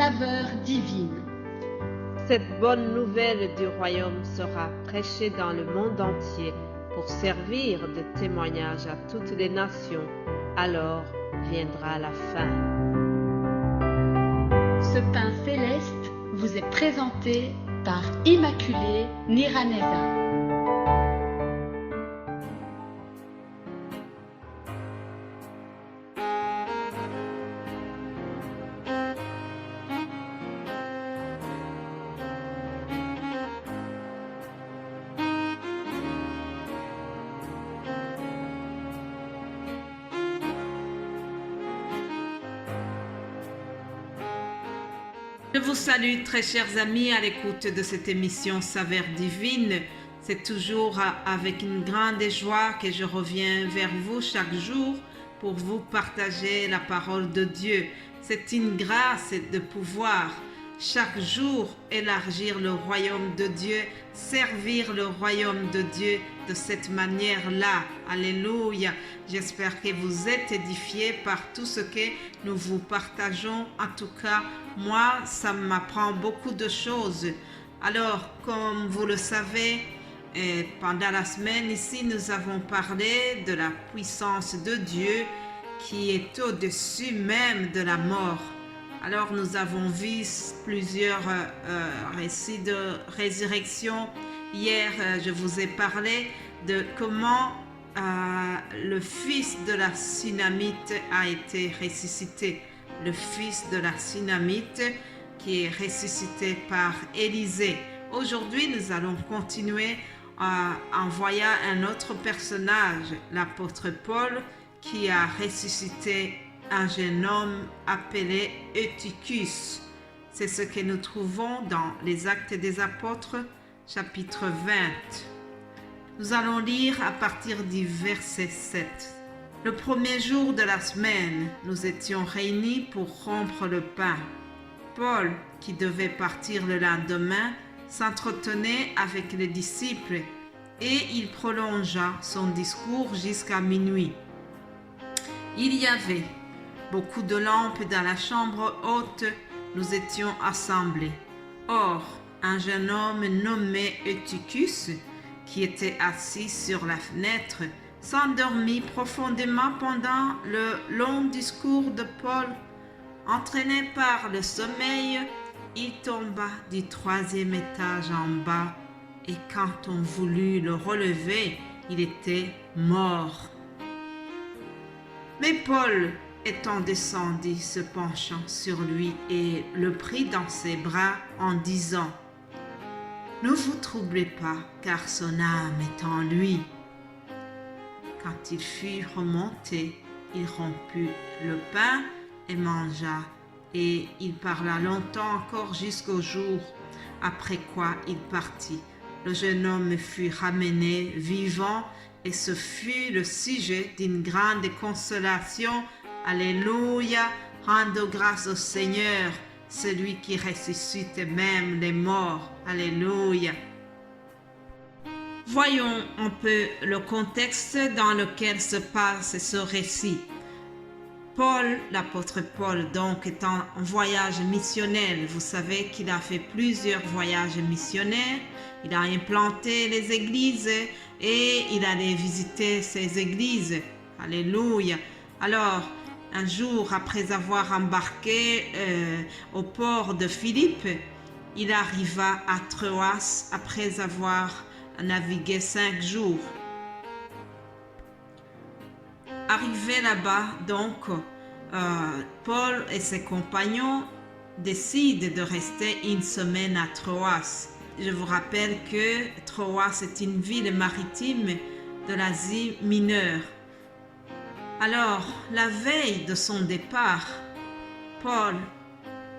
saveur divine. Cette bonne nouvelle du royaume sera prêchée dans le monde entier pour servir de témoignage à toutes les nations. Alors viendra la fin. Ce pain céleste vous est présenté par Immaculée Niraneza. Je vous salue très chers amis à l'écoute de cette émission Saveur divine. C'est toujours avec une grande joie que je reviens vers vous chaque jour pour vous partager la parole de Dieu. C'est une grâce de pouvoir chaque jour élargir le royaume de Dieu, servir le royaume de Dieu de cette manière-là. Alléluia. J'espère que vous êtes édifiés par tout ce que nous vous partageons. En tout cas, moi, ça m'apprend beaucoup de choses. Alors, comme vous le savez, pendant la semaine ici, nous avons parlé de la puissance de Dieu qui est au-dessus même de la mort. Alors, nous avons vu plusieurs récits de résurrection. Hier, je vous ai parlé de comment le fils de la Sunamite a été ressuscité. Le fils de la Sunamite qui est ressuscité par Élisée. Aujourd'hui, nous allons continuer en voyant un autre personnage, l'apôtre Paul, qui a ressuscité un jeune homme appelé Eutychus. C'est ce que nous trouvons dans les Actes des Apôtres, chapitre 20. Nous allons lire à partir du verset 7. Le premier jour de la semaine, nous étions réunis pour rompre le pain. Paul, qui devait partir le lendemain, s'entretenait avec les disciples et il prolongea son discours jusqu'à minuit. Il y avait beaucoup de lampes dans la chambre haute, nous étions assemblés. Or, un jeune homme nommé Eutychus, qui était assis sur la fenêtre, s'endormit profondément pendant le long discours de Paul. Entraîné par le sommeil, il tomba du 3e étage en bas et quand on voulut le relever, il était mort. Mais Paul, étant descendu, se penchant sur lui et le prit dans ses bras en disant « Ne vous troublez pas, car son âme est en lui. » Quand il fut remonté, il rompit le pain et mangea, et il parla longtemps encore jusqu'au jour, après quoi il partit. Le jeune homme fut ramené vivant, et ce fut le sujet d'une grande consolation. Alléluia, rendons grâce au Seigneur, celui qui ressuscite même les morts. Alléluia. Voyons un peu le contexte dans lequel se passe ce récit. Paul, l'apôtre Paul, donc, est en voyage missionnel. Vous savez qu'il a fait plusieurs voyages missionnaires. Il a implanté les églises et il allait visiter ces églises. Alléluia. Alors, un jour, après avoir embarqué au port de Philippe, il arriva à Troas après avoir navigué 5 jours. Arrivé là-bas, donc, Paul et ses compagnons décident de rester une semaine à Troas. Je vous rappelle que Troas est une ville maritime de l'Asie mineure. Alors, la veille de son départ, Paul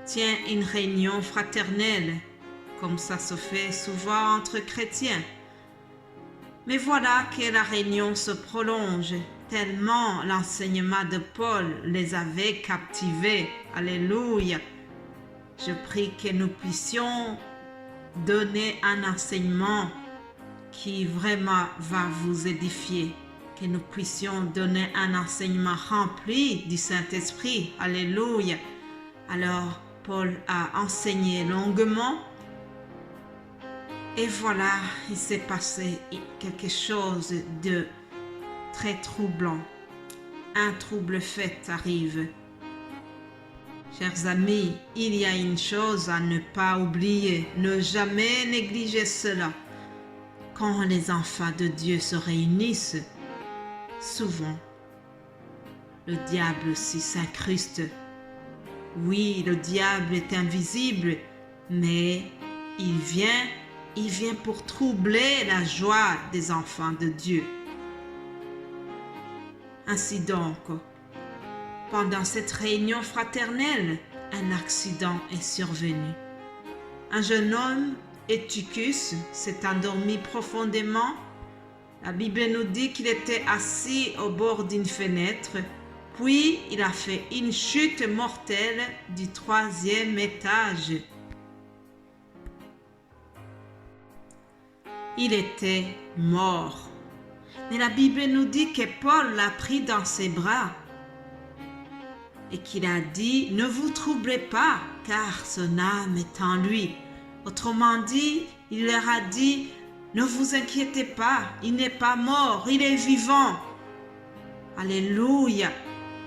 tient une réunion fraternelle, comme ça se fait souvent entre chrétiens. Mais voilà que la réunion se prolonge, tellement l'enseignement de Paul les avait captivés. Alléluia. Je prie que nous puissions donner un enseignement qui vraiment va vous édifier. Que nous puissions donner un enseignement rempli du Saint-Esprit. Alléluia. Alors, Paul a enseigné longuement. Et voilà, il s'est passé quelque chose de très troublant. Un trouble fait arrive. Chers amis, il y a une chose à ne pas oublier, ne jamais négliger cela. Quand les enfants de Dieu se réunissent, souvent, le diable aussi s'incruste. Oui, le diable est invisible, mais il vient pour troubler la joie des enfants de Dieu. Ainsi donc, pendant cette réunion fraternelle, un accident est survenu. Un jeune homme, Eutychus, s'est endormi profondément. La Bible nous dit qu'il était assis au bord d'une fenêtre, puis il a fait une chute mortelle du 3e étage. Il était mort. Mais la Bible nous dit que Paul l'a pris dans ses bras et qu'il a dit « Ne vous troublez pas, car son âme est en lui. » Autrement dit, il leur a dit « Ne vous inquiétez pas, il n'est pas mort, il est vivant. » Alléluia.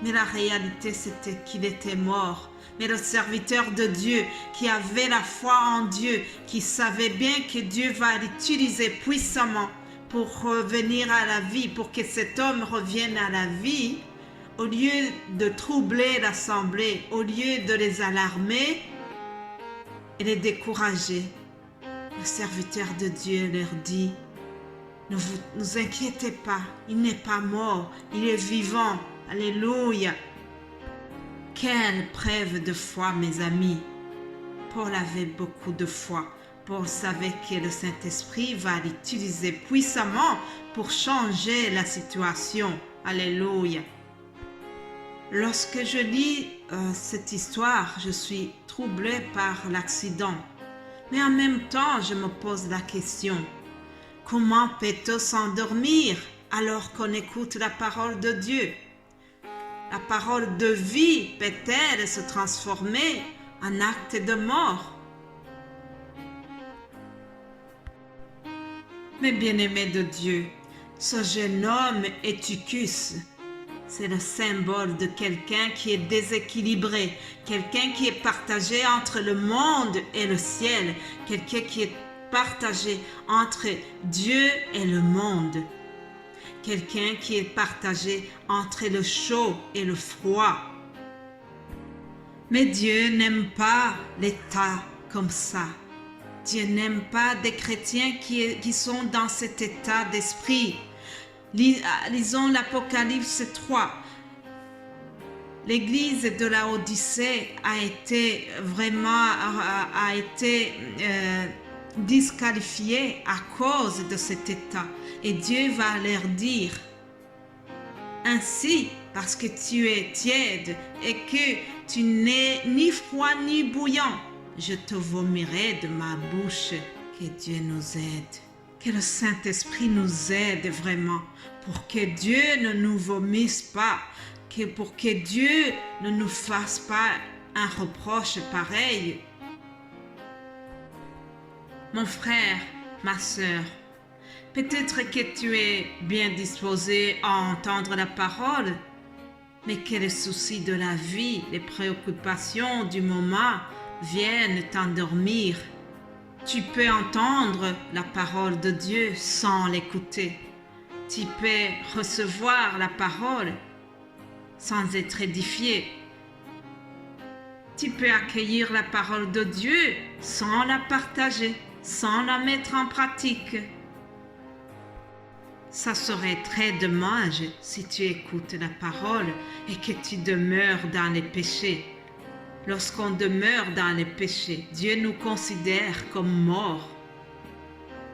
Mais la réalité, c'était qu'il était mort. Mais le serviteur de Dieu, qui avait la foi en Dieu, qui savait bien que Dieu va l'utiliser puissamment pour revenir à la vie, pour que cet homme revienne à la vie, au lieu de troubler l'assemblée, au lieu de les alarmer et les décourager, le serviteur de Dieu leur dit « Ne vous inquiétez pas, il n'est pas mort, il est vivant. » Alléluia. Quelle preuve de foi, mes amis. Paul avait beaucoup de foi. Paul savait que le Saint-Esprit va l'utiliser puissamment pour changer la situation. Alléluia. Lorsque je lis cette histoire, je suis troublée par l'accident. Mais en même temps, je me pose la question, comment peut-on s'endormir alors qu'on écoute la parole de Dieu? La parole de vie peut-elle se transformer en acte de mort? Mes bien-aimés de Dieu, ce jeune homme Eutychus, c'est le symbole de quelqu'un qui est déséquilibré, quelqu'un qui est partagé entre le monde et le ciel, quelqu'un qui est partagé entre Dieu et le monde. Quelqu'un qui est partagé entre le chaud et le froid. Mais Dieu n'aime pas l'état comme ça. Dieu n'aime pas des chrétiens qui sont dans cet état d'esprit. Lisons l'Apocalypse 3. L'église de la Odyssée a été disqualifiée à cause de cet état. Et Dieu va leur dire, ainsi, parce que tu es tiède et que tu n'es ni froid ni bouillant, je te vomirai de ma bouche. Que Dieu nous aide. Que le Saint-Esprit nous aide vraiment pour que Dieu ne nous vomisse pas, pour que Dieu ne nous fasse pas un reproche pareil. Mon frère, ma sœur, peut-être que tu es bien disposé à entendre la parole, mais que les soucis de la vie, les préoccupations du moment viennent t'endormir. Tu peux entendre la parole de Dieu sans l'écouter. Tu peux recevoir la parole sans être édifié. Tu peux accueillir la parole de Dieu sans la partager, sans la mettre en pratique. Ça serait très dommage si tu écoutes la parole et que tu demeures dans les péchés. Lorsqu'on demeure dans les péchés, Dieu nous considère comme morts.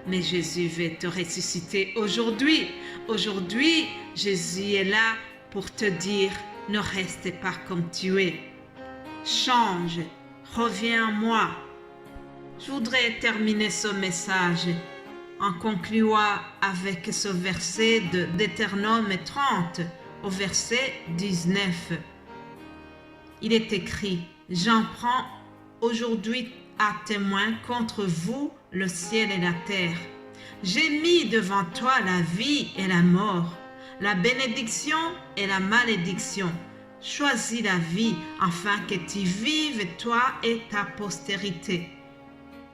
Mais Jésus veut te ressusciter aujourd'hui. Aujourd'hui, Jésus est là pour te dire, ne reste pas comme tu es. Change, reviens à moi. Je voudrais terminer ce message en concluant avec ce verset de Deutéronome 30 au verset 19. Il est écrit, « J'en prends aujourd'hui à témoin contre vous le ciel et la terre. J'ai mis devant toi la vie et la mort, la bénédiction et la malédiction. Choisis la vie afin que tu vives toi et ta postérité,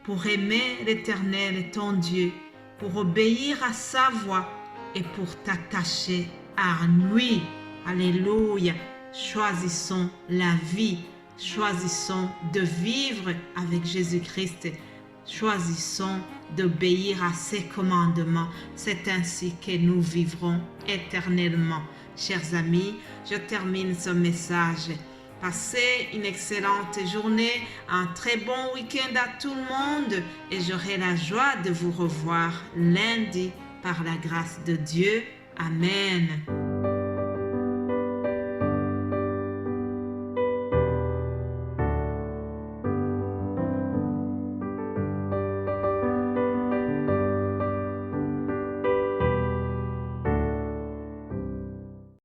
pour aimer l'Éternel ton Dieu, pour obéir à sa voix et pour t'attacher à lui. Alléluia. Choisissons la vie. Choisissons de vivre avec Jésus-Christ. Choisissons d'obéir à ses commandements. C'est ainsi que nous vivrons éternellement. Chers amis, je termine ce message. Passez une excellente journée, un très bon week-end à tout le monde et j'aurai la joie de vous revoir lundi par la grâce de Dieu. Amen.